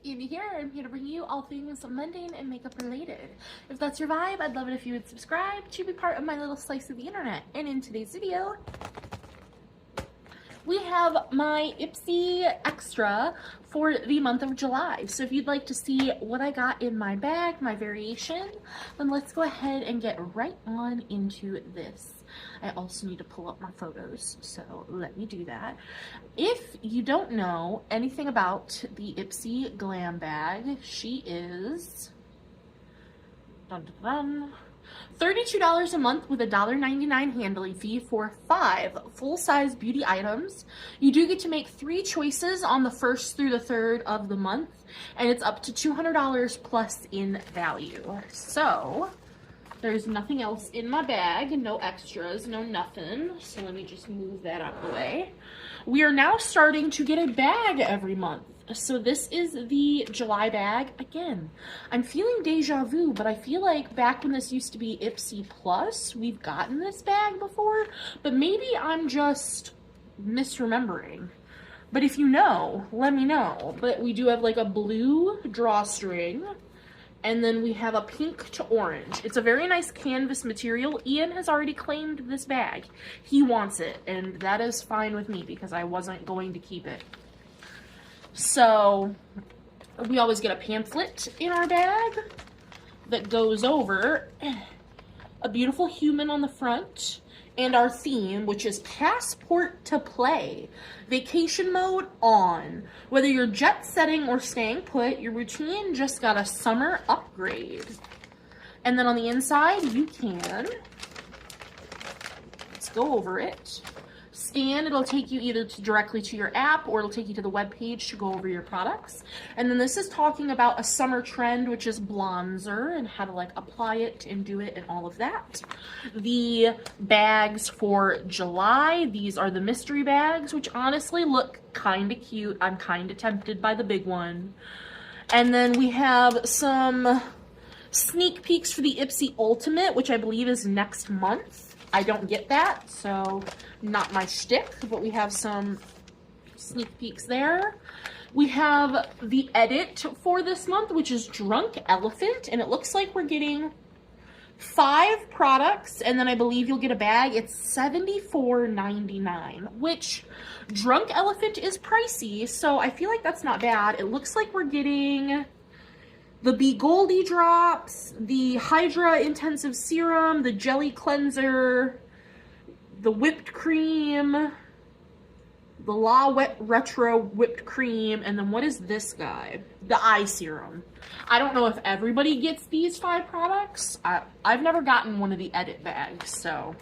Amy here. I'm here to bring you all things mundane and makeup related. If that's your vibe, I'd love it if you would subscribe to be part of my little slice of the internet. And in today's video, we have my Ipsy extra for the month of July. So if you'd like to see what I got in my bag, my variation, then let's go ahead and get right on into this. I also need to pull up my photos, so let me do that. If you don't know anything about the Ipsy Glam Bag, she is $32 a month with a $1.99 handling fee for 5 full-size beauty items. You do get to make 3 choices on the 1st through the 3rd of the month, and it's up to $200 plus in value. So there's nothing else in my bag, no extras, no nothing. So let me just move that out of the way. We are now starting to get a bag every month. So this is the July bag. Again, I'm feeling deja vu, but I feel like back when this used to be Ipsy Plus, we've gotten this bag before, but maybe I'm just misremembering. But if you know, let me know. But we do have like a blue drawstring, and then we have a pink to orange. It's a very nice canvas material. Ian has already claimed this bag. He wants it, and that is fine with me because I wasn't going to keep it. So we always get a pamphlet in our bag that goes over a beautiful human on the front and our theme, which is passport to play. Vacation mode on. Whether you're jet setting or staying put, your routine just got a summer upgrade. And then on the inside, you can, let's go over it. Scan, it'll take you either directly to your app or it'll take you to the web page to go over your products. And then this is talking about a summer trend, which is bronzer and how to like apply it and do it and all of that. The bags for July, these are the mystery bags, which honestly look kind of cute. I'm kind of tempted by the big one. And then we have some sneak peeks for the Ipsy Ultimate, which I believe is next month. I don't get that, so not my shtick, but we have some sneak peeks there. We have the edit for this month, which is Drunk Elephant, and it looks like we're getting 5 products, and then I believe you'll get a bag. It's $74.99, which Drunk Elephant is pricey, so I feel like that's not bad. It looks like we're getting the Be Goldy drops, the Hydra Intensive Serum, the Jelly Cleanser, the whipped cream, the La Wet Retro whipped cream, and then what is this guy? The eye serum. I don't know if everybody gets these 5 products. I've never gotten one of the edit bags, so.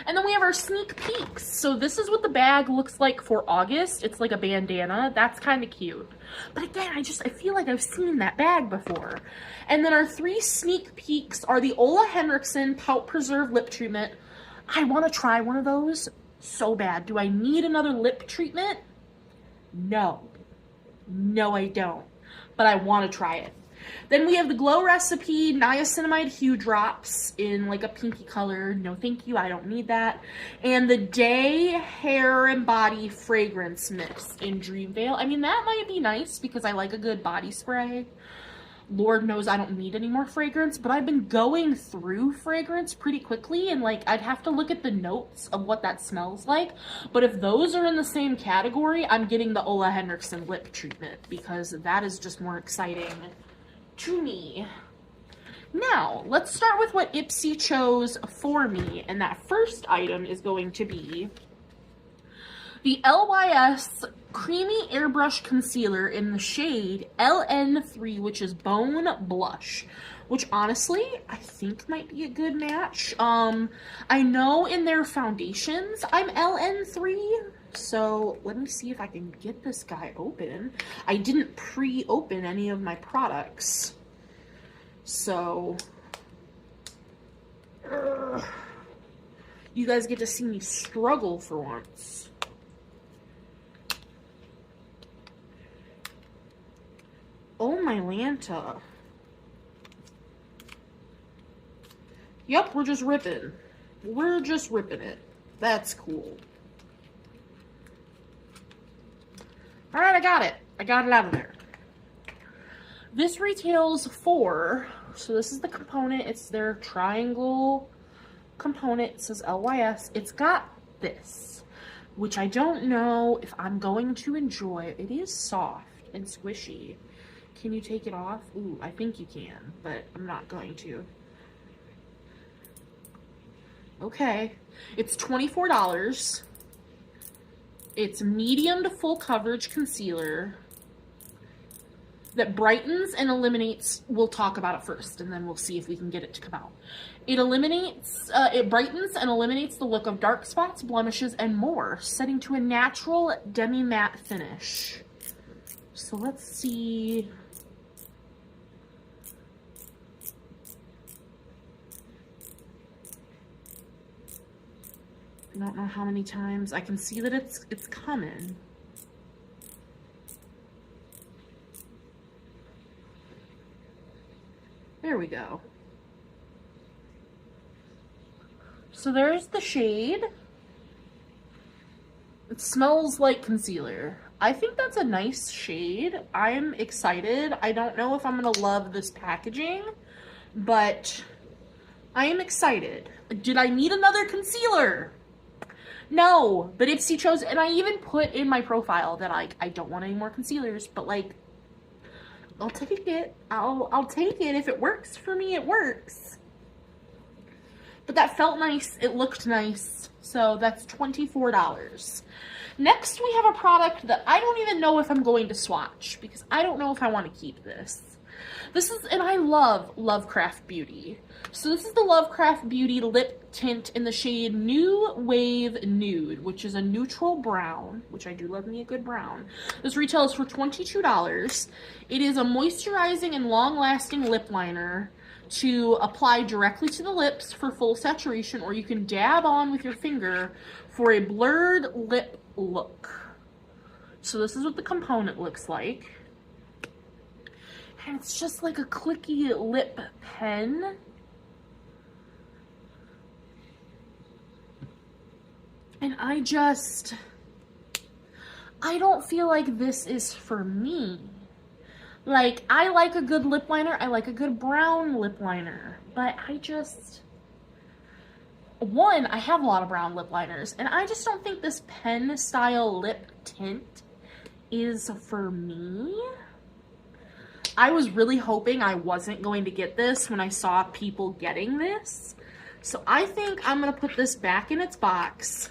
And then we have our sneak peeks. So this is what the bag looks like for August. It's like a bandana. That's kind of cute. But again, I feel like I've seen that bag before. And then our 3 sneak peeks are the Ole Henriksen Pout Preserve Lip Treatment. I want to try one of those so bad. Do I need another lip treatment? No. No, I don't. But I want to try it. Then we have the Glow Recipe Niacinamide Hue Drops in like a pinky color. No thank you, I don't need that. And the Day Hair and Body Fragrance Mist in Dream Veil. I mean, that might be nice because I like a good body spray. Lord knows I don't need any more fragrance, but I've been going through fragrance pretty quickly, and like I'd have to look at the notes of what that smells like. But if those are in the same category, I'm getting the Ole Henriksen lip treatment because that is just more exciting to me. Now, let's start with what Ipsy chose for me, and that first item is going to be the LYS Creamy Airbrush Concealer in the shade LN3, which is Bone Blush, which honestly, I think might be a good match. I know in their foundations, I'm LN3, so let me see if I can get this guy open. I didn't pre-open any of my products, so you guys get to see me struggle for once. Oh my Lanta. Yep, we're just ripping. We're just ripping it. That's cool. Alright, I got it. I got it out of there. This retails for, so this is the component, it's their triangle component, it says LYS. It's got this, which I don't know if I'm going to enjoy. It is soft and squishy. Can you take it off? Ooh, I think you can, but I'm not going to. Okay, it's $24. It's medium to full coverage concealer that brightens and eliminates. We'll talk about it first, and then we'll see if we can get it to come out. It eliminates, it brightens and eliminates the look of dark spots, blemishes, and more, setting to a natural demi-matte finish. So let's see. I don't know how many times. I can see that it's coming. There we go. So there's the shade. It smells like concealer. I think that's a nice shade. I'm excited. I don't know if I'm gonna love this packaging, but I am excited. Did I need another concealer? No, but Ipsy chose, and I even put in my profile that I don't want any more concealers, but like, I'll take it. I'll take it. If it works for me, it works. But that felt nice. It looked nice. So that's $24. Next, we have a product that I don't even know if I'm going to swatch, because I don't know if I want to keep this. This is, and I love Lovecraft Beauty. So this is the Lovecraft Beauty lip tint in the shade New Wave Nude, which is a neutral brown, which I do love me a good brown. This retails for $22. It is a moisturizing and long-lasting lip liner to apply directly to the lips for full saturation, or you can dab on with your finger for a blurred lip look. So this is what the component looks like. And it's just like a clicky lip pen. And I don't feel like this is for me. Like, I like a good lip liner. I like a good brown lip liner. But I have a lot of brown lip liners. And I just don't think this pen style lip tint is for me. I was really hoping I wasn't going to get this when I saw people getting this. So I think I'm going to put this back in its box,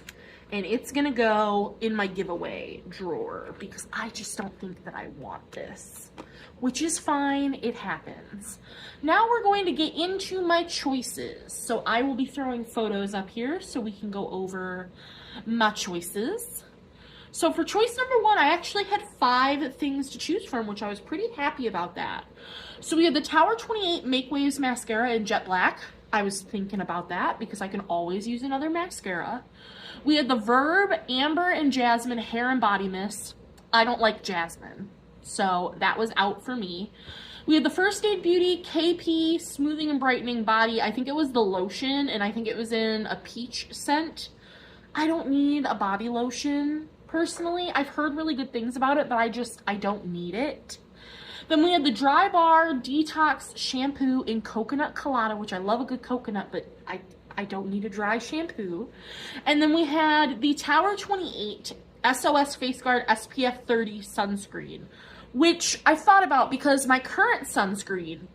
and it's going to go in my giveaway drawer, because I just don't think that I want this, which is fine. It happens. Now we're going to get into my choices. So I will be throwing photos up here so we can go over my choices. So for choice number 1, I actually had 5 things to choose from, which I was pretty happy about that. So we had the Tower 28 Make Waves Mascara in Jet Black. I was thinking about that because I can always use another mascara. We had the Verb Amber and Jasmine Hair and Body Mist. I don't like jasmine, so that was out for me. We had the First Aid Beauty KP Smoothing and Brightening Body. I think it was the lotion, and I think it was in a peach scent. I don't need a body lotion. Personally, I've heard really good things about it, but I don't need it. Then we had the Dry Bar Detox Shampoo in Coconut Colada, which I love a good coconut, but I don't need a dry shampoo. And then we had the Tower 28 SOS Face Guard SPF 30 Sunscreen, which I thought about because my current sunscreen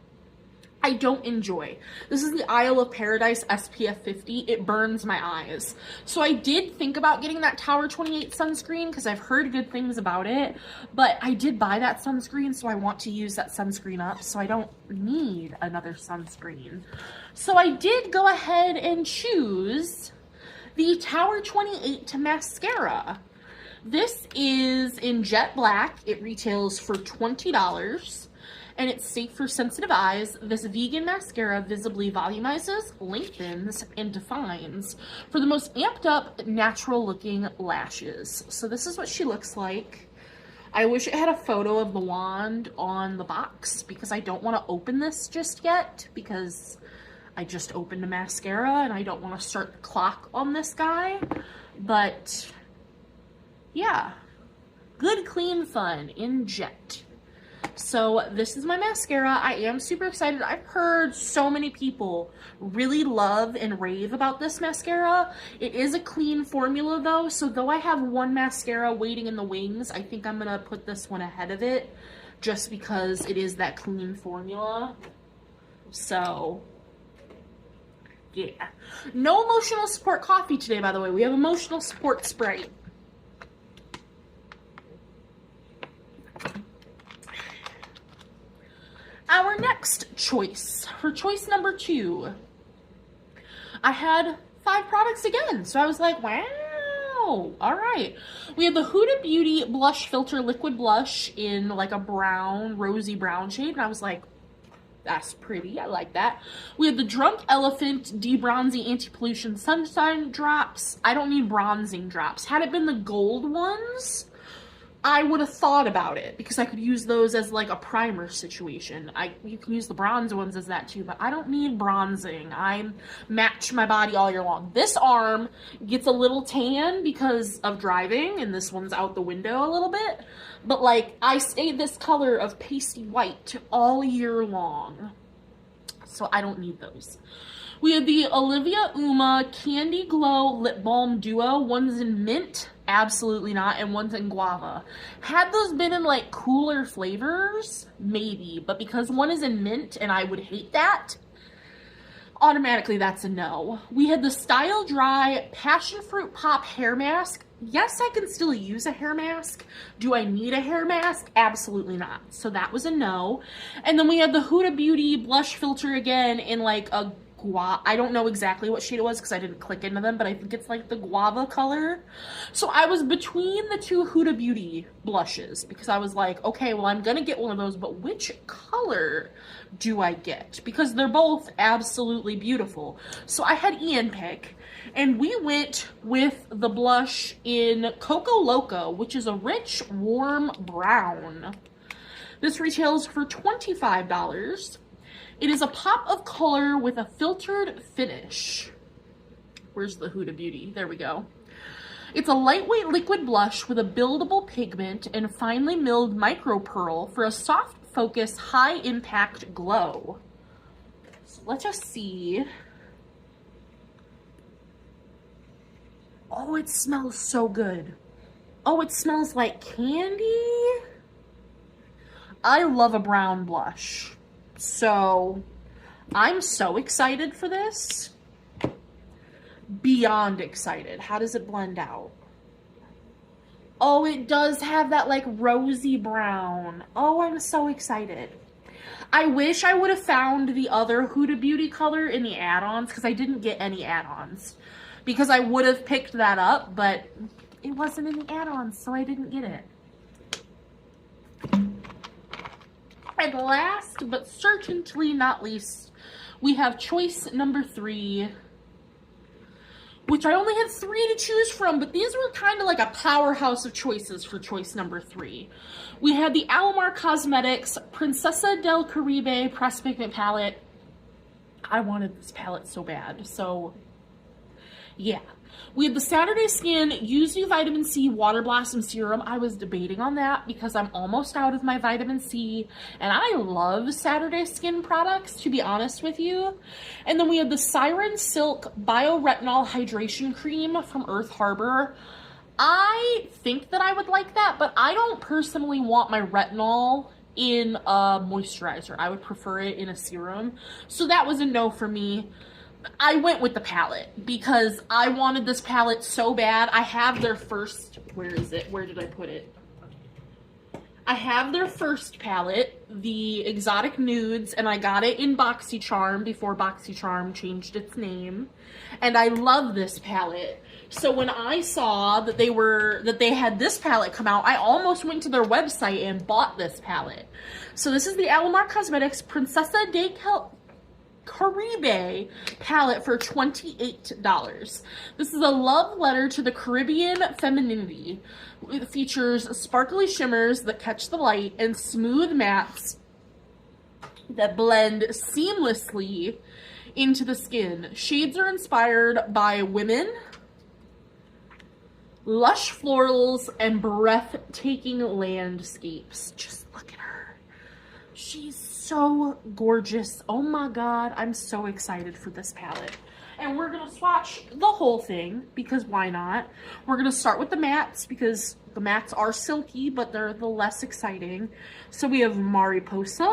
I don't enjoy. This is the Isle of Paradise SPF 50. It burns my eyes. So I did think about getting that Tower 28 sunscreen because I've heard good things about it. But I did buy that sunscreen, so I want to use that sunscreen up. So I don't need another sunscreen. So I did go ahead and choose the Tower 28 mascara. This is in Jet Black. It retails for $20. And it's safe for sensitive eyes. This vegan mascara visibly volumizes, lengthens, and defines for the most amped up, natural looking lashes. So this is what she looks like. I wish it had a photo of the wand on the box because I don't want to open this just yet because I just opened a mascara and I don't want to start the clock on this guy. But yeah, good, clean fun in Jet. So this is my mascara. I am super excited. I've heard so many people really love and rave about this mascara. It is a clean formula though, so though I have one mascara waiting in the wings, I think I'm gonna put this one ahead of it just because it is that clean formula. So yeah. No emotional support coffee today, by the way. We have emotional support Sprite. Our next choice, for choice number 2, I had 5 products again. So I was like, wow, all right. We have the Huda Beauty Blush Filter Liquid Blush in like a brown, rosy brown shade. And I was like, that's pretty, I like that. We have the Drunk Elephant De-Bronzing Anti-Pollution Sunshine Drops. I don't need bronzing drops. Had it been the gold ones, I would have thought about it because I could use those as like a primer situation. You can use the bronze ones as that too, but I don't need bronzing. I match my body all year long. This arm gets a little tan because of driving, and this one's out the window a little bit. But like, I stay this color of pasty white all year long, so I don't need those. We have the Olivia Uma Candy Glow Lip Balm Duo. One's in mint, absolutely not, and one's in guava. Had those been in like cooler flavors, maybe, but because one is in mint and I would hate that, automatically that's a no. We had the Style Dry Passion Fruit Pop Hair Mask. Yes, I can still use a hair mask. Do I need a hair mask? Absolutely not. So that was a no. And then we had the Huda Beauty Blush Filter again in like a I don't know exactly what shade it was because I didn't click into them, but I think it's like the guava color. So I was between the 2 Huda Beauty blushes because I was like, okay, well, I'm gonna get one of those, but which color do I get? Because they're both absolutely beautiful. So I had Ian pick, and we went with the blush in Coco Loco, which is a rich, warm brown. This retails for $25. It is a pop of color with a filtered finish. Where's the Huda Beauty? There we go. It's a lightweight liquid blush with a buildable pigment and finely milled micro pearl for a soft focus, high impact glow. So let's just see. Oh, it smells so good. Oh, it smells like candy. I love a brown blush. So, I'm so excited for this. Beyond excited. How does it blend out? Oh, it does have that like rosy brown. Oh, I'm so excited. I wish I would have found the other Huda Beauty color in the add-ons because I didn't get any add-ons. Because I would have picked that up, but it wasn't in the add-ons, so I didn't get it. And last, but certainly not least, we have choice number 3, which I only had 3 to choose from, but these were kind of like a powerhouse of choices for choice number 3. We had the Alamar Cosmetics Princesa del Caribe Pressed Pigment Palette. I wanted this palette so bad, so yeah. We have the Saturday Skin Yuzu Vitamin C Water Blossom Serum. I was debating on that because I'm almost out of my vitamin C, and I love Saturday Skin products, to be honest with you. And then we have the Siren Silk Bioretinol Hydration Cream from Earth Harbor. I think that I would like that, but I don't personally want my retinol in a moisturizer. I would prefer it in a serum. So that was a no for me. I went with the palette because I wanted this palette so bad. I have their first, where is it? Where did I put it? I have their first palette, the Exotic Nudes, and I got it in BoxyCharm before BoxyCharm changed its name. And I love this palette. So when I saw that they had this palette come out, I almost went to their website and bought this palette. So this is the Alamar Cosmetics Princesa del Caribe palette for $28. This is a love letter to the Caribbean femininity. It features sparkly shimmers that catch the light and smooth mattes that blend seamlessly into the skin. Shades are inspired by women, lush florals, and breathtaking landscapes. Just look at her. She's so gorgeous. Oh my God, I'm so excited for this palette. And we're gonna swatch the whole thing because why not? We're gonna start with the mattes because the mattes are silky, but they're the less exciting. So we have Mariposa,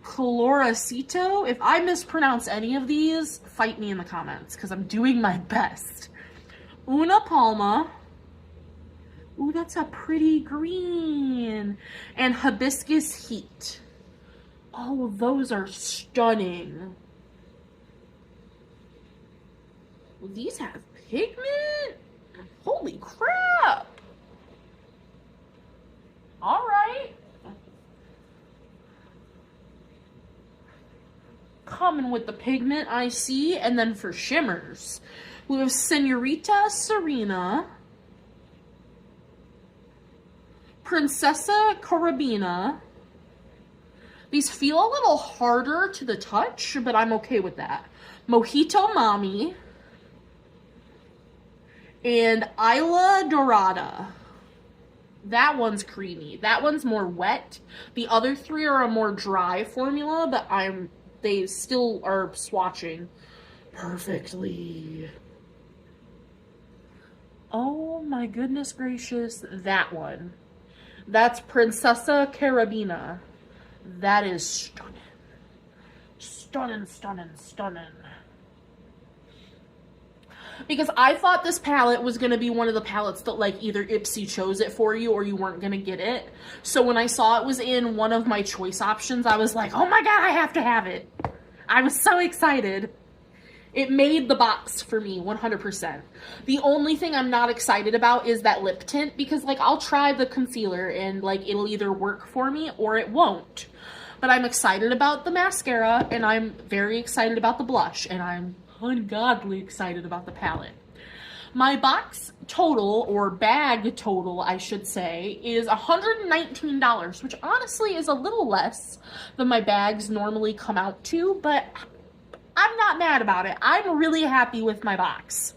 Coloracito. If I mispronounce any of these, fight me in the comments because I'm doing my best. Una Palma. Ooh, that's a pretty green. And Hibiscus Heat. Oh, those are stunning. Well, these have pigment? Holy crap. All right. Coming with the pigment, I see. And then for shimmers, we have Senorita Serena, Princesa Carabina. These feel a little harder to the touch, but I'm okay with that. Mojito Mommy. And Isla Dorada. That one's creamy. That one's more wet. The other three are a more dry formula, but they still are swatching perfectly. Oh my goodness gracious, that one. That's Princesa Carabina. That is stunning. Stunning, stunning, stunning. Because I thought this palette was going to be one of the palettes that like either Ipsy chose it for you or you weren't going to get it. So when I saw it was in one of my choice options, I was like, oh my God, I have to have it. I was so excited. It made the box for me 100%. The only thing I'm not excited about is that lip tint because like I'll try the concealer and like it'll either work for me or it won't. But I'm excited about the mascara and I'm very excited about the blush and I'm ungodly excited about the palette. My box total, or bag total, I should say, is $119, which honestly is a little less than my bags normally come out to, but I'm not mad about it. I'm really happy with my box.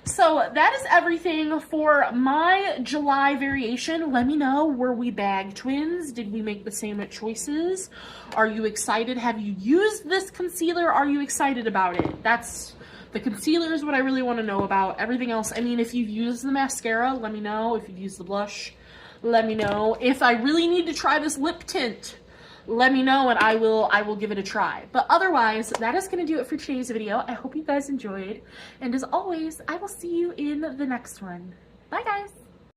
So that is everything for my July variation. Let me know, were we bag twins? Did we make the same choices? Are you excited? Have you used this concealer? Are you excited about it? The concealer is what I really want to know about. Everything else, I mean, if you've used the mascara, let me know. If you've used the blush, let me know. If I really need to try this lip tint, let me know and I will give it a try. But otherwise, that is going to do it for today's video. I hope you guys enjoyed. And as always, I will see you in the next one. Bye, guys.